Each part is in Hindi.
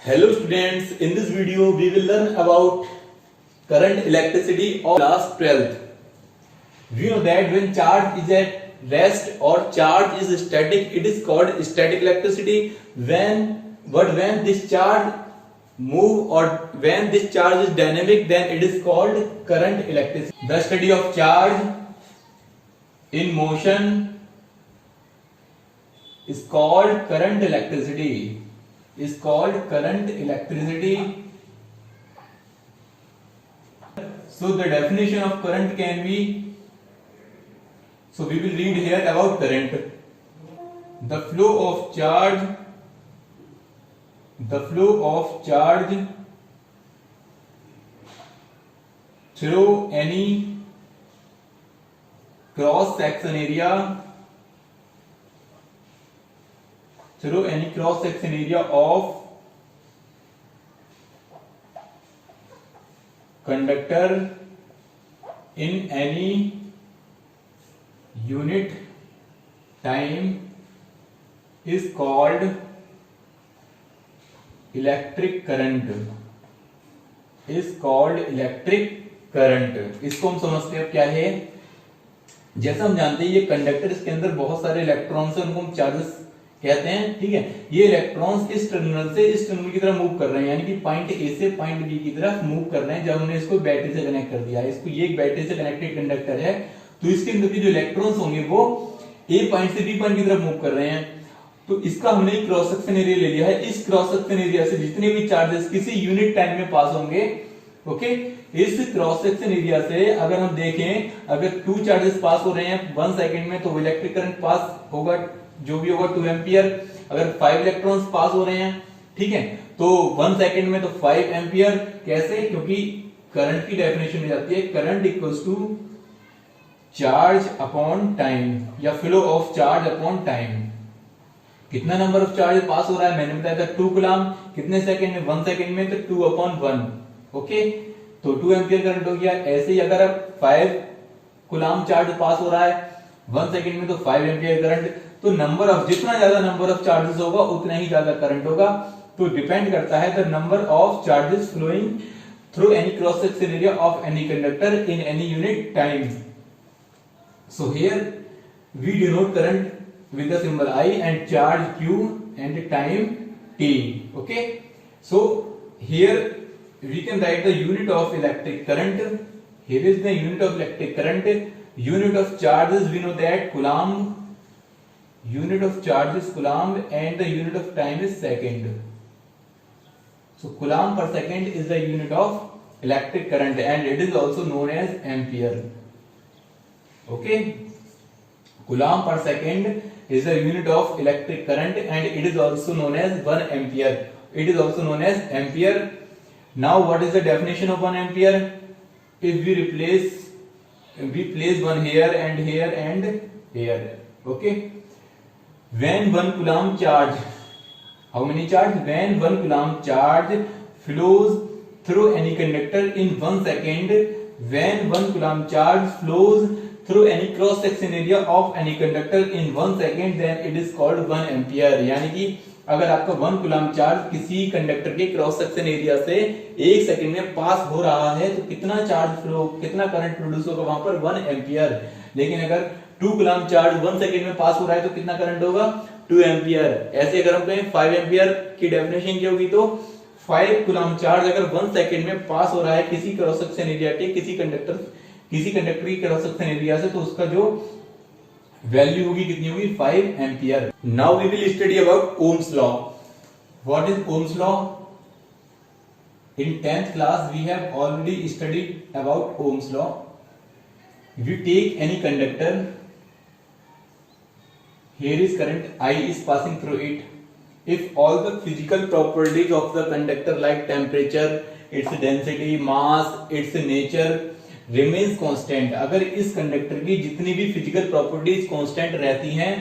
Hello students, in this video we will learn about current electricity of class 12th. We know that when charge is at rest or charge is static, it is called static electricity. When this charge move or when this charge is dynamic, then it is called current electricity. The study of charge in motion is called current electricity. Is called current electricity. So the definition of current can be, so we will read here about current. The flow of charge through any cross section area of conductor in any unit time is called electric current. इसको हम समझते हैं क्या है। जैसा हम जानते हैं ये कंडक्टर, इसके अंदर बहुत सारे इलेक्ट्रॉन्स हैं, उनको हम चार्जेस कहते हैं। ठीक है, ये इलेक्ट्रॉन्स इस टर्मिनल से इस टर्मिनल की तरफ मूव कर रहे हैं, यानी कि पॉइंट ए से पॉइंट बी की तरफ मूव कर रहे हैं। जब हमने इसको बैटरी से कनेक्ट कर दिया है, इसको ये एक बैटरी से कनेक्टेड कंडक्टर है, तो इसके अंदर के जो इलेक्ट्रॉन्स होंगे वो ए पॉइंट से बी पॉइंट की तरफ मूव कर रहे हैं। तो इसका हमने क्रॉस सेक्शन एरिया ले लिया है। इस क्रॉस सेक्शन एरिया से जितने भी चार्जेस किसी यूनिट टाइम में पास होंगे, ओके, इस क्रॉस सेक्शन एरिया से अगर हम देखें, अगर 2 चार्जेस पास हो रहे हैं 1 सेकंड में, तो इलेक्ट्रिक करंट पास होगा जो भी होगा 2 एम्पियर। अगर 5 इलेक्ट्रॉन्स पास हो रहे हैं, ठीक है, तो 1 सेकंड में तो 5 एम्पियर। कैसे? क्योंकि करंट की डेफिनेशन हो जाती है current equals to charge upon time या flow of charge upon time. कितना नंबर ऑफ चार्ज पास हो रहा है, मैंने बताया था 2 कूलम। कितने सेकंड में? 1 सेकंड में, तो 2/1। ओके, तो 2 एम्पियर करंट हो गया। ऐसे ही अगर 5 कूलम चार्ज पास हो रहा है 1 सेकंड में, तो 5 एम्पियर करंट। तो नंबर ऑफ, जितना ज्यादा नंबर ऑफ चार्जेस होगा उतना ही ज्यादा करंट होगा। तो डिपेंड करता है the number of charges flowing through any cross section area of any conductor in any unit time. So here we denote current with the symbol I and charge Q and time T. Okay, so here we can write the unit of electric current. Here is the unit of electric current. Unit of charges, we know that coulomb. Unit of charge is coulomb and the unit of time is second. So coulomb per second is the unit of electric current and it is also known as ampere. Okay, coulomb per second is the unit of electric current and it is also known as 1 ampere. It is also known as ampere. Now what is the definition of 1 ampere? If we place one here and here and here. Okay, when 1 coulomb charge, how many charge? When 1 coulomb charge flows through any conductor in 1 second, when 1 coulomb charge flows through any cross section area of any conductor in 1 second, then it is called 1 ampere. यानी कि अगर आपका 1 कूलम चार्ज किसी कंडक्टर के क्रॉस सेक्शन एरिया से 1 सेकंड में पास हो रहा है, तो कितना चार्ज फ्लो, कितना करंट प्रोड्यूस होगा वहां पर? 1 एम्पियर। लेकिन अगर 2 कूलम चार्ज 1 सेकंड में पास हो रहा है तो कितना करंट होगा? 2 एम्पियर। ऐसे अगर हम कहें 5 एम्पियर की डेफिनेशन क्या होगी, तो 5 कूलम चार्ज अगर 1 सेकंड में पास हो रहा है किसी क्रॉस सेक्शन एरिया के किसी कंडक्टर की क्रॉस सेक्शन एरिया से, तो उसका जो वैल्यू होगी कितनी होगी? 5 ampere. Now we will study about Ohm's law. What is Ohm's law? In 10th class we have already studied about Ohm's law. We take any conductor, here is current I is passing through it. If all the physical properties of the conductor like temperature, its density, mass, its nature remains constant, अगर इस कंडक्टर की जितनी भी फिजिकल प्रॉपर्टीज कांस्टेंट रहती हैं,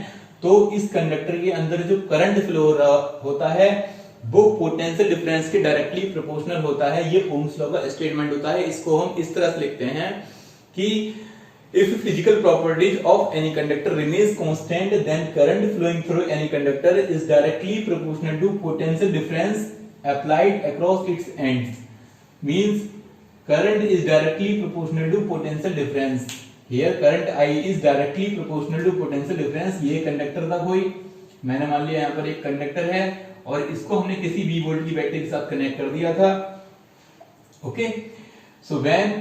तो इस कंडक्टर के अंदर जो करंट फ्लो होता है वो पोटेंशियल डिफरेंस के डायरेक्टली प्रोपोर्शनल होता है। ये ओम्स लॉ का स्टेटमेंट होता है। इसको हम इस तरह से लिखते हैं कि if physical properties of any conductor remains constant, then current flowing through any conductor is directly proportional to potential difference applied across its ends means current is directly proportional to potential difference. Here current I is directly proportional to potential difference. ये कंडक्टर था कोई, मैंने मान लिया यहाँ पर एक कंडक्टर है और इसको हमने किसी V वोल्ट की बैटरी के साथ कनेक्ट कर दिया था. Okay, so when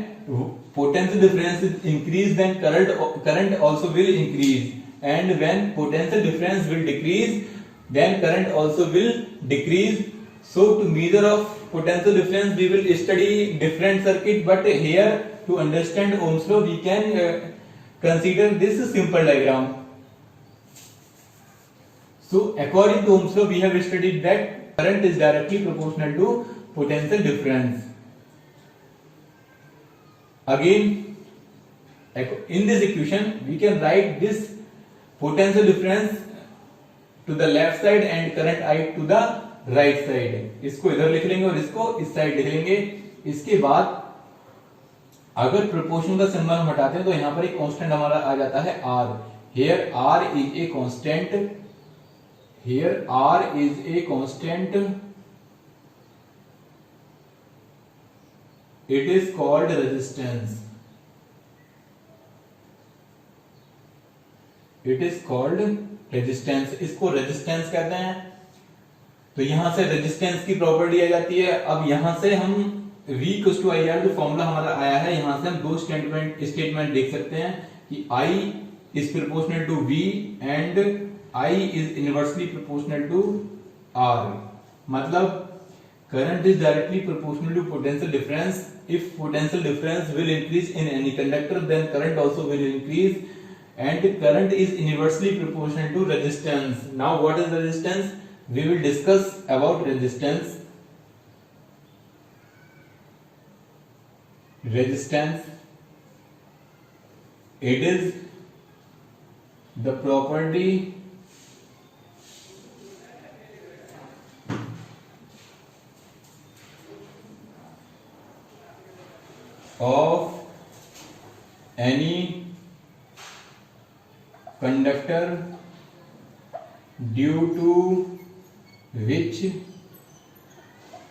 potential difference is increased, then current also will increase, and when potential difference will decrease, then current also will decrease. So to measure of potential difference we will study different circuit, but here to understand Ohm's law we can consider this simple diagram. So according to Ohm's law we have studied that current is directly proportional to potential difference. Again, in this equation we can write this potential difference to the left side and current I to the right side. इसको इधर लिख लेंगे और इसको इस साइड लिख लेंगे. इसके बाद अगर प्रोपोर्शन का सिंबल हम हटाते हैं तो यहां पर एक कांस्टेंट हमारा आ जाता है R. Here R is a constant. Here R is a constant. It is called resistance. It is called resistance. इसको रेजिस्टेंस कहते हैं. तो यहां से रेजिस्टेंस की प्रॉपर्टी आ जाती है. अब यहां से हम V इक्वल्स टू IR जो फॉर्मूला हमारा आया है, यहां से हम दो स्टेटमेंट देख सकते हैं कि I is proportional to V and I is inversely proportional to R. मतलब current is directly proportional to potential difference. If potential difference will increase in any conductor, then current also will increase, and current is inversely proportional to resistance. Now what is resistance? We will discuss about resistance. Resistance, it is the property of any conductor due to which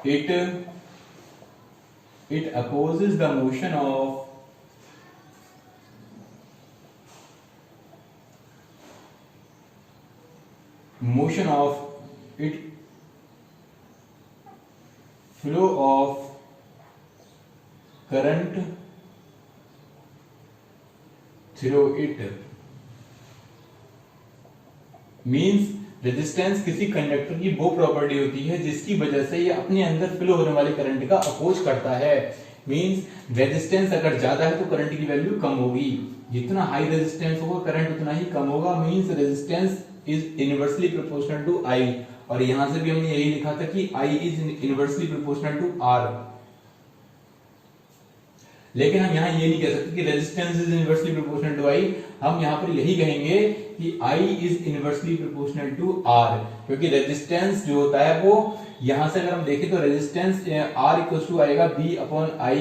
it opposes the motion of it flow of current through it. Means resistance किसी कंडक्टर की वो प्रॉपर्टी होती है जिसकी वजह से ये अपने अंदर फ्लो होने वाले करंट का अपोज करता है. मीन्स रेजिस्टेंस अगर ज्यादा है तो करंट की वैल्यू कम होगी. जितना हाई रेजिस्टेंस होगा करंट उतना ही कम होगा. Means resistance is inversely proportional to I. और यहां से भी हमने यही लिखा था कि I is inversely proportional to R. लेकिन हम यहाँ ये नहीं कह सकते कि resistance is inversely proportional to I. हम यहाँ पर यही कहेंगे कि I is inversely proportional to R, क्योंकि रेजिस्टेंस जो होता है वो यहां से अगर हम देखें तो रेजिस्टेंस R इक्वल्स टू आएगा B अपॉन I.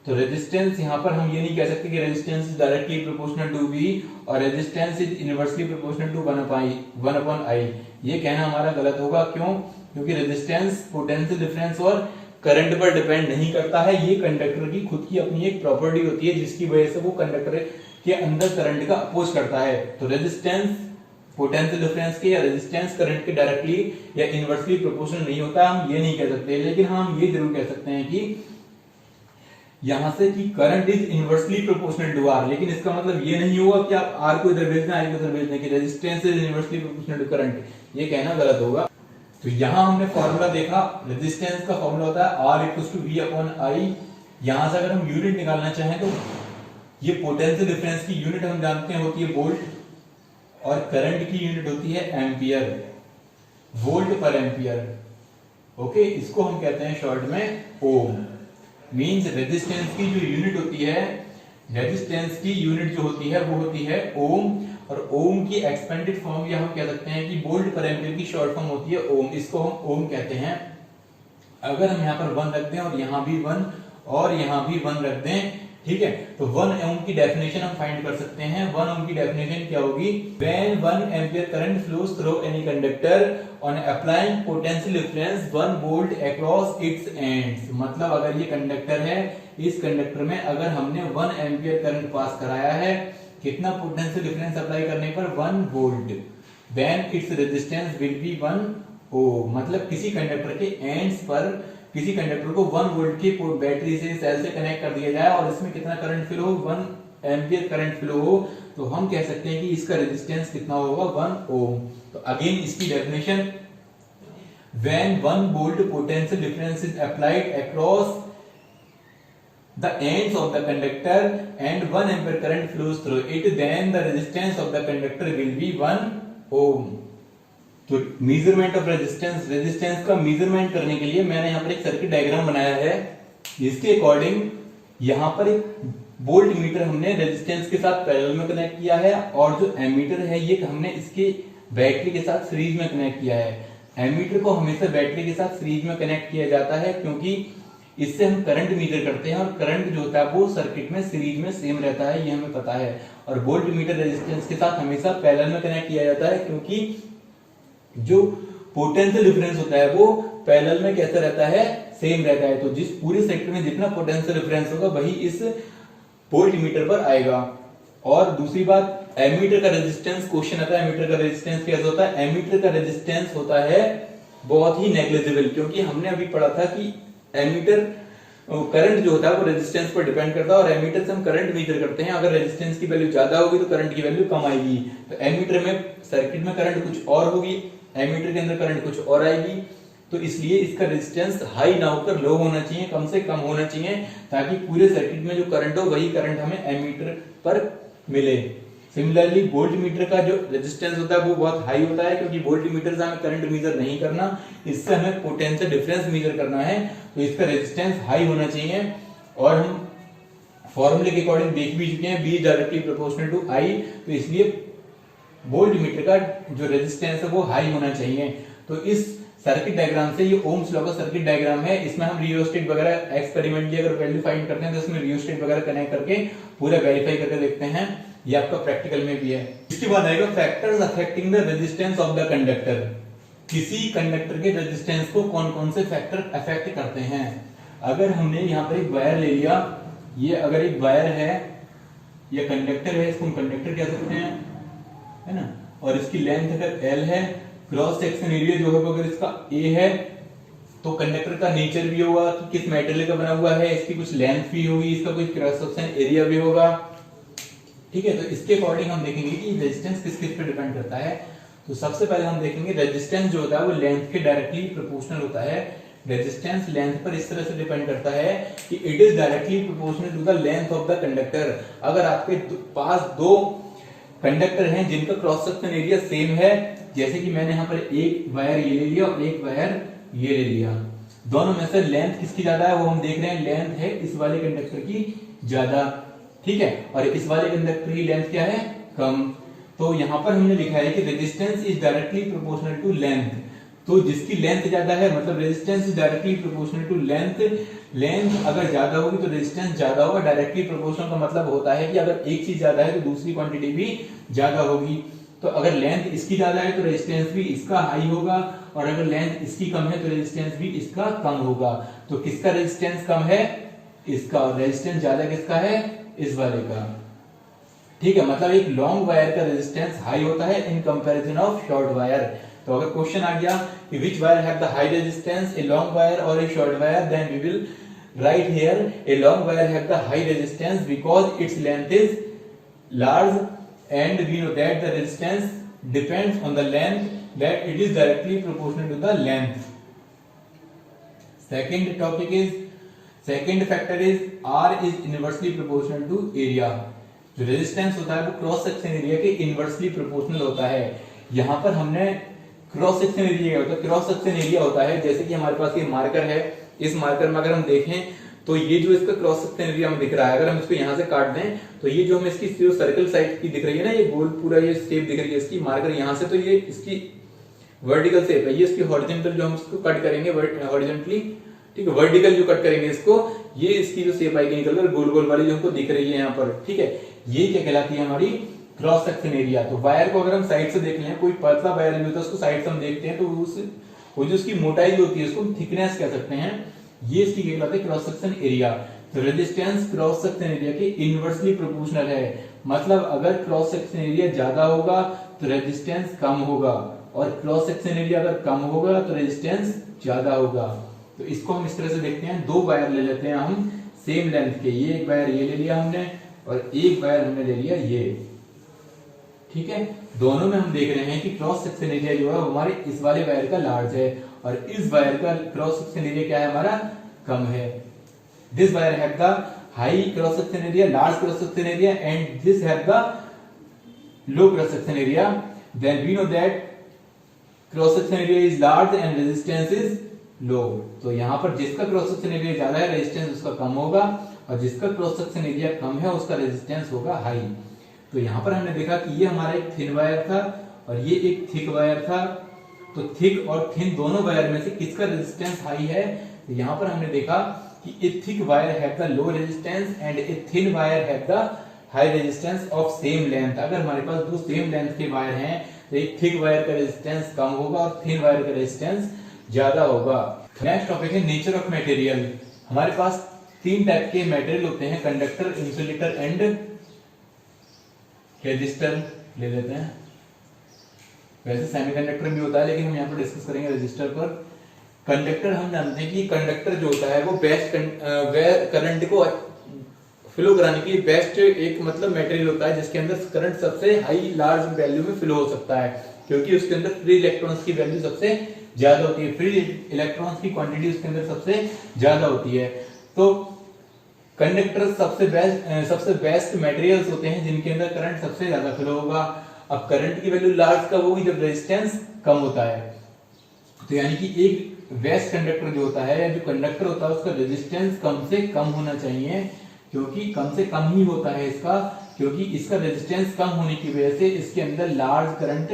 तो रेजिस्टेंस यहाँ पर हम ये नहीं कह सकते कि resistance is directly proportional to V और resistance is inversely proportional to 1 upon I. ये कहना हमारा गलत होगा. क्यों? क्योंकि रेजिस्टेंस पोटेंशियल डिफरेंस और करंट पर डिपेंड नहीं करता है. ये कंडक्टर की खुद की अपनी एक प्रॉपर्टी होती है जिसकी वजह से वो कंडक्टर के अंदर करंट का अपोज करता है. तो रेजिस्टेंस पोटेंशियल डिफरेंस के या रेजिस्टेंस करंट के डायरेक्टली या इनवर्सली प्रोपोर्शनल नहीं होता. हम ये नहीं कह सकते, लेकिन हम ये जरूर कह सकते हैं कि यहां से कि current is inversely proportional to R. लेकिन इसका मतलब ये नहीं होगा कि आप R को इधर भेज दें, I को इधर भेज दें कि resistance is inversely proportional to current. ये कहना गलत होगा. तो यहां हमने फॉर्मूला देखा, रेजिस्टेंस का फॉर्मूला होता है R equals to V upon I. यहां से अगर हम यूनिट निकालना चाहें तो ये पोटेंशियल डिफरेंस की यूनिट हम जानते हैं होती है वोल्ट और करंट की यूनिट होती है एम्पियर, वोल्ट पर एम्पियर. ओके, इसको हम कहते हैं शॉर्ट में ओम. मींस रेजिस्टेंस की जो यूनिट होती है, रेजिस्टेंस की यूनिट जो होती है वो होती है ओम. और ओम की एक्सपेंडेड फॉर्म या हम कह सकते हैं कि वोल्ट पर एम्पियर की शॉर्ट फॉर्म होती है ओम. इसको हम ओम कहते हैं. अगर हम यहाँ पर 1 रख दें और यहाँ भी 1 और यहाँ भी 1 रख दें, ठीक है। तो 1 ओम की डेफिनेशन हम फाइंड कर सकते हैं। 1 ओम की डेफिनेशन क्या होगी? When 1 ampere current flows through any conductor on applying potential difference 1 volt across its ends. मतलब अगर ये कंडक्टर है, इस कंडक्टर में अगर हमने 1 एम्पियर करंट पास कराया है, कितना पोटेंशियल डिफरेंस अप्लाई करने पर? 1 volt, then its resistance will be 1 ohm. मतलब किसी कंडक्टर के एंड्स पर किसी कंडक्टर को 1 वोल्ट की बैटरी से, सेल से कनेक्ट कर दिया जाए और इसमें कितना करंट फ्लो हो? 1 एम्पियर करंट फ्लो हो, तो हम कह सकते हैं कि इसका रेजिस्टेंस कितना होगा? 1 ओम। तो अगेन इसकी definition, when 1 volt potential difference is applied across the ends of the conductor and 1 ampere current flows through it, then the resistance of the conductor will be 1 ohm। तो मेजरमेंट ऑफ रेजिस्टेंस, रेजिस्टेंस का मेजरमेंट करने के लिए मैंने यहाँ पर एक सर्किट डायग्राम बनाया है। इसके अकॉर्डिंग यहाँ पर एक वोल्ट मीटर हमने रेजिस्टेंस के साथ पैरेलल में कनेक्ट किया है और जो एमीटर है ये हमने इसके बैटरी के साथ सीरीज में कनेक्ट किया है। एमीटर को हमेशा बैटरी के साथ सीरीज में कनेक्ट किया जाता है क्योंकि इससे हम करंट मेजर करते हैं और करंट जो होता है वो सर्किट में सीरीज में सेम रहता है, ये हमें पता है। और वोल्ट मीटर रेजिस्टेंस के साथ हमेशा पैरेलल में कनेक्ट किया जाता है क्योंकि जो पोटेंशियल डिफरेंस होता है वो पैरेलल में कैसा रहता है? सेम रहता है। तो जिस पूरे सर्किट में जितना पोटेंशियल डिफरेंस होगा वही इस वोल्ट मीटर पर आएगा। और दूसरी बात, एमीटर का रेजिस्टेंस क्वेश्चन आता है, एमीटर का रेजिस्टेंस कैसा होता है? एमीटर का रेजिस्टेंस होता है बहुत ही नेग्लिजिबल, क्योंकि हमने अभी पढ़ा था कि एमीटर करंट जो होता है वो रेजिस्टेंस पर डिपेंड करता है और एमीटर से हम करंट मेजर करते हैं। अगर रेजिस्टेंस की वैल्यू ज्यादा होगी तो करंट की वैल्यू कम आएगी। तो एमीटर में सर्किट में करंट कुछ और होगी, एमीटर के अंदर करंट कुछ और आएगी। तो इसलिए इसका रेजिस्टेंस हाई ना होकर लो होना चाहिए, कम से कम होना चाहिए, ताकि पूरे सर्किट में जो करंट हो वही करंट हमें एमीटर पर मिले। सिमिलरली वोल्ट मीटर का जो रेजिस्टेंस होता है वो बहुत हाई होता है क्योंकि वोल्ट मीटर से हमें करंट मेजर नहीं करना, इससे हमें पोटेंशियल डिफरेंस मेजर करना है। तो इसका रेजिस्टेंस हाई होना चाहिए और हम फॉर्मूले के अकॉर्डिंग देख भी चुके हैं, B directly proportional to I। तो इसलिए वोल्ट मीटर का जो रेजिस्टेंस है वो हाई होना चाहिए। तो इस सर्किट डायग्राम से, ये ओम्स लॉ का सर्किट डायग्राम है, इसमें हम रियोस्टेट वगैरह एक्सपेरिमेंटली अगर वैल्यू फाइंड करते हैं तो इसमें रियोस्टेट वगैरह कनेक्ट करके पूरा वेरीफाई करके देखते हैं। ये आपका प्रैक्टिकल में भी है। इसके बाद आएगा factors affecting the resistance of the conductor. किसी कंडक्टर के रेजिस्टेंस को कौन कौन से फैक्टर अफेक्ट करते हैं? अगर हमने यहाँ पर एक वायर ले लिया, ये अगर एक वायर है, ये कंडक्टर है, इसको हम कंडक्टर कह सकते हैं, है ना, और इसकी लेंथ अगर L है, क्रॉस सेक्शन एरिया जो है अगर इसका A है, तो कंडक्टर का नेचर भी होगा कि किस मेटेरियल का बना हुआ है, इसकी कुछ लेंथ भी होगी, इसका कुछ क्रॉस सेक्शन एरिया भी होगा। ठीक है, तो इसके अकॉर्डिंग हम देखेंगे कि रेजिस्टेंस किस किस पे डिपेंड करता है। तो सबसे पहले हम देखेंगे रेजिस्टेंस जो होता है वो लेंथ के डायरेक्टली प्रोपोर्शनल होता है। रेजिस्टेंस लेंथ पर इस तरह से डिपेंड करता है कि it is directly proportional to the length of the conductor. अगर आपके पास दो कंडक्टर हैं जिनका क्रॉस सेक्शन एरिया सेम है, जैसे कि मैंने यहाँ पर एक वायर ये ले लिया और एक वायर ये ले लिया, दोनों में से लेंथ किसकी ज्यादा है वो हम देख रहे हैं, लेंथ है इस वाले कंडक्टर की ज्यादा, ठीक है, और इस वाले कंडक्टर की लेंथ क्या है, कम। तो यहाँ पर हमने लिखा है कि resistance is directly proportional to length. तो जिसकी लेंथ ज्यादा है मतलब resistance is directly proportional to length. Length अगर ज्यादा होगी तो रेजिस्टेंस ज्यादा होगा। डायरेक्टली प्रोपोर्शनल का मतलब होता है कि अगर एक चीज ज्यादा है तो दूसरी क्वांटिटी भी ज्यादा होगी। तो अगर लेंथ इसकी ज्यादा है तो रेजिस्टेंस भी इसका हाई होगा, और अगर लेंथ इसकी कम है तो रेजिस्टेंस भी इसका कम होगा। तो किसका रेजिस्टेंस कम है, इसका, और रेजिस्टेंस ज्यादा किसका है, इस वाले का। ठीक है, मतलब एक लॉन्ग वायर का रेजिस्टेंस हाई होता है in comparison of short wire. तो अगर क्वेश्चन आ गया कि which wire have the high resistance, a long wire और a short wire, then we will write here a long wire have the high resistance because it's length is large and we know that the resistance depends on the length, that it is directly proportional to the length. Second factor is R is inversely proportional to area. जो रेजिस्टेंस होता है वो क्रॉस सेक्शन एरिया के इनवर्सली प्रोपोर्शनल होता है। यहाँ पर हमने क्रॉस सेक्शन एरिया होता है, क्रॉस सेक्शन एरिया होता है जैसे कि हमारे पास ये मार्कर है, इस मार्कर में अगर हम देखें तो ये जो इसका क्रॉस सेक्शन एरिया में दिख रहा है, अगर हम इसको यहाँ से काट दें तो ये जो हमें इसकी सर्कल साइड की दिख रही है ना, ये गोल पूरा ये शेप दिख रही है इसकी, मार्कर यहाँ से, तो ये इसकी वर्टिकल शेप है, ये इसकी हॉरिजॉन्टल जो हम इसको कट करेंगे हॉरिजॉन्टली, ठीक है, वर्टिकल जो कट करेंगे इसको, ये इसकी जो शेप आएगी निकल कर गोल गोल वाली जो हमको दिख रही है यहाँ पर, ठीक है, ये क्या कहलाती है हमारी क्रॉस सेक्शन एरिया। तो वायर को अगर हम साइड से देख लें, कोई पतला वायर भी होता है उसको साइड से हम देखते हैं, तो वो जो उसकी मोटाई जो होती है उसको हम थिकनेस कह सकते हैं, ये इसकी क्या कहलाती है क्रॉस सेक्शन एरिया। तो रेजिस्टेंस क्रॉस सेक्शन एरिया के इनवर्सली प्रोपोर्शनल है, मतलब अगर क्रॉस सेक्शन एरिया ज्यादा होगा तो रेजिस्टेंस कम होगा, और क्रॉस सेक्शन एरिया अगर कम होगा तो रेजिस्टेंस ज्यादा होगा। तो इसको हम इस तरह से देखते हैं, दो वायर ले लेते हैं हम सेम लेंथ के, ये एक वायर ये ले लिया हमने और एक वायर हमने ले लिया ये, ठीक है। दोनों में हम देख रहे हैं कि क्रॉस सेक्शन एरिया जो है हमारे इस वाले वायर का लार्ज है और इस वायर का क्रॉस सेक्शन एरिया क्या है हमारा कम है। This wire have the high cross section area, large cross section area and this have the low cross section area, then we know that cross section area is large and resistance is low. तो यहाँ पर जिसका क्रॉस सेक्शन एरिया ज्यादा है रेजिस्टेंस उसका कम होगा, और जिसका क्रॉस सेक्शन एरिया कम है उसका रेजिस्टेंस होगा हाई। तो यहाँ पर हमने देखा कि ये हमारा एक थिन वायर था और ये एक थिक वायर था, तो थिक और थिन दोनों वायर में से किसका रेजिस्टेंस हाई है। तो यहाँ पर हमने देखा कि ए thick wire have the low resistance and a thin wire have the high resistance of same length. अगर हमारे पास दो सेम लेंथ के वायर हैं तो एक थिक वायर का रेजिस्टेंस कम होगा और थिन वायर का रेजिस्टेंस ज्यादा होगा। नेक्स्ट टॉपिक है नेचर ऑफ मटेरियल। हमारे पास तीन टाइप के मटेरियल होते हैं, कंडक्टर, इंसुलेटर एंड रेजिस्टर ले लेते हैं। वैसे सेमीकंडक्टर भी होता है लेकिन हम यहाँ पर डिस्कस करेंगे रेजिस्टर पर। कंडक्टर हम जानते हैं कि कंडक्टर जो होता है वो बेस्ट करंट को फ्लो कराने की बेस्ट एक मतलब मटेरियल होता है जिसके अंदर करंट सबसे हाई लार्ज वैल्यू में फ्लो हो सकता है, क्योंकि उसके अंदर फ्री इलेक्ट्रॉन्स की वैल्यू सबसे ज्यादा होती है, फ्री इलेक्ट्रॉन्स की क्वांटिटी उसके अंदर सबसे ज्यादा होती है। तो कंडक्टर सबसे बेस्ट मटेरियल्स होते हैं जिनके अंदर करंट सबसे ज्यादा फ्लो होगा। अब करंट की वैल्यू लार्ज कब होगी, जब रेजिस्टेंस कम होता है। तो यानी कि एक बेस्ट कंडक्टर जो होता है या जो कंडक्टर होता है उसका रेजिस्टेंस कम से कम होना चाहिए, क्योंकि कम से कम ही होता है इसका, क्योंकि इसका रेजिस्टेंस कम होने की वजह से इसके अंदर लार्ज करंट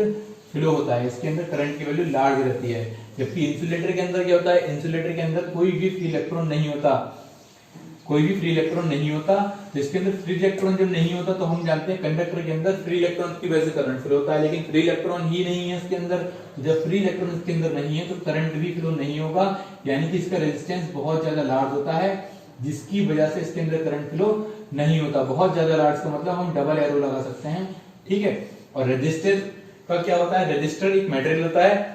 फ्लो होता है, इसके अंदर करंट की वैल्यू लार्ज रहती है। जबकि इंसुलेटर के अंदर क्या होता है, इंसुलेटर के अंदर कोई भी फ्री इलेक्ट्रॉन नहीं होता, कोई भी फ्री इलेक्ट्रॉन नहीं होता। तो इसके अंदर फ्री इलेक्ट्रॉन जब नहीं होता तो हम जानते हैं कंडक्टर के अंदर फ्री इलेक्ट्रॉन की वजह से करंट फ्लो होता है, लेकिन फ्री इलेक्ट्रॉन ही नहीं है इसके अंदर। जब फ्री इलेक्ट्रॉन इसके अंदर नहीं है तो करंट भी फ्लो नहीं होगा, यानी कि इसका रेजिस्टेंस बहुत ज्यादा लार्ज होता है जिसकी वजह से इसके अंदर करंट फ्लो नहीं होता। बहुत ज्यादा लार्ज का मतलब हम डबल एरो लगा सकते हैं, ठीक है। और रेजिस्टर का क्या होता है, रेजिस्टर एक मटेरियल होता है,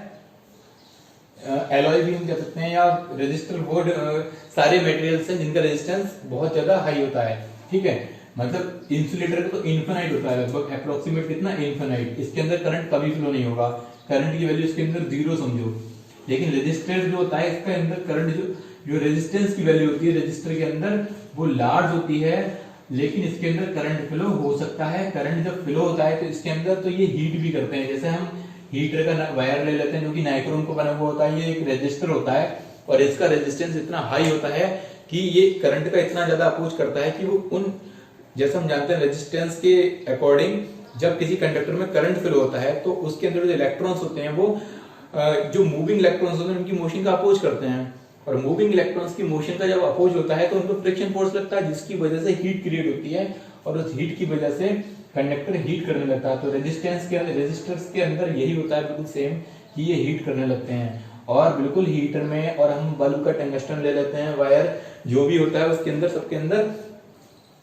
एलॉय भी हम कह सकते हैं, या रेजिस्टर वो सारे मटेरियल्स हैं जिनका रेजिस्टेंस बहुत ज्यादा हाई होता है, ठीक है। मतलब इंसुलेटर का तो इनफिनाइट होता है, लगभग अप्रोक्सीमेट कितना इनफिनाइट, इसके अंदर करंट कभी फ्लो नहीं होगा, करंट की वैल्यू इसके अंदर जीरो समझो। लेकिन रेजिस्टर जो होता है इसके अंदर करंट जो रेजिस्टेंस की वैल्यू होती है रजिस्टर के अंदर वो लार्ज होती है, लेकिन इसके अंदर करंट फ्लो हो सकता है। करंट जब फ्लो होता है तो इसके अंदर तो ये हीट भी करते हैं, जैसे हम हीटर का वायर ले लेते हैं जो कि नाइक्रोम को बना हुआ होता है, ये एक रेजिस्टर होता है और इसका रेजिस्टेंस इतना हाई होता है कि ये करंट का इतना ज्यादा अपोज करता है कि वो उन, जैसे हम जानते हैं रेजिस्टेंस के अकॉर्डिंग जब किसी कंडक्टर में करंट फ्लो होता है तो उसके अंदर जो इलेक्ट्रॉन्स होते हैं वो जो मूविंग इलेक्ट्रॉन्स होते हैं उनकी मोशन का अपोज करते हैं, और मूविंग इलेक्ट्रॉन्स की मोशन का जब अपोज होता है तो उनको फ्रिक्शन फोर्स लगता है जिसकी वजह से हीट क्रिएट होती है और उस हीट की वजह से कंडक्टर हीट करने लगता है। तो रेजिस्टर्स के अंदर यही होता है बिल्कुल सेम कि ये हीट करने लगते हैं। और बिल्कुल हीटर में, और हम बल्ब का टंगस्टन ले लेते हैं, वायर जो भी होता है उसके अंदर सबके अंदर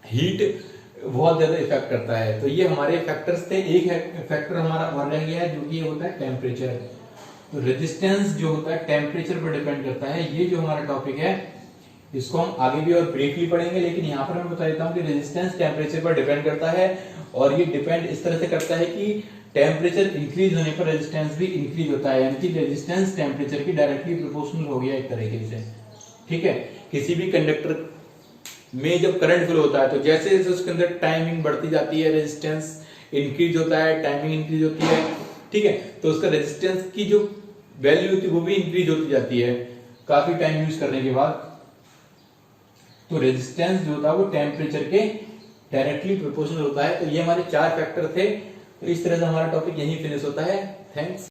हीट बहुत ज्यादा इफेक्ट करता है। तो ये हमारे फैक्टर्स थे। एक फैक्टर हमारा और रह गया है जो कि होता है टेम्परेचर। तो रेजिस्टेंस जो होता है टेम्परेचर पर डिपेंड करता है। ये जो हमारा टॉपिक है इसको हम आगे भी और ब्रीफली पढ़ेंगे, लेकिन यहाँ पर मैं बता देता हूँ कि रेजिस्टेंस टेम्परेचर पर डिपेंड करता है, और ये डिपेंड इस तरह से करता है कि टेम्परेचर इंक्रीज होने पर रेजिस्टेंस भी इंक्रीज होता है, यानी कि रेजिस्टेंस टेम्परेचर की डायरेक्टली प्रोपोर्शनल हो गया एक तरीके से, ठीक है। किसी भी कंडक्टर में जब करंट फ्लो होता है तो जैसे जैसे उसके अंदर टाइमिंग बढ़ती जाती है, रेजिस्टेंस इंक्रीज होता है, टाइमिंग इंक्रीज होती है, ठीक है, तो उसका रेजिस्टेंस की जो वैल्यू होती है वो भी इंक्रीज होती जाती है काफी टाइम यूज करने के बाद। तो रेजिस्टेंस जो होता है वो टेम्परेचर के डायरेक्टली प्रोपोर्शनल होता है। तो ये हमारे 4 फैक्टर थे। तो इस तरह से हमारा टॉपिक यहीं फिनिश होता है। थैंक्स।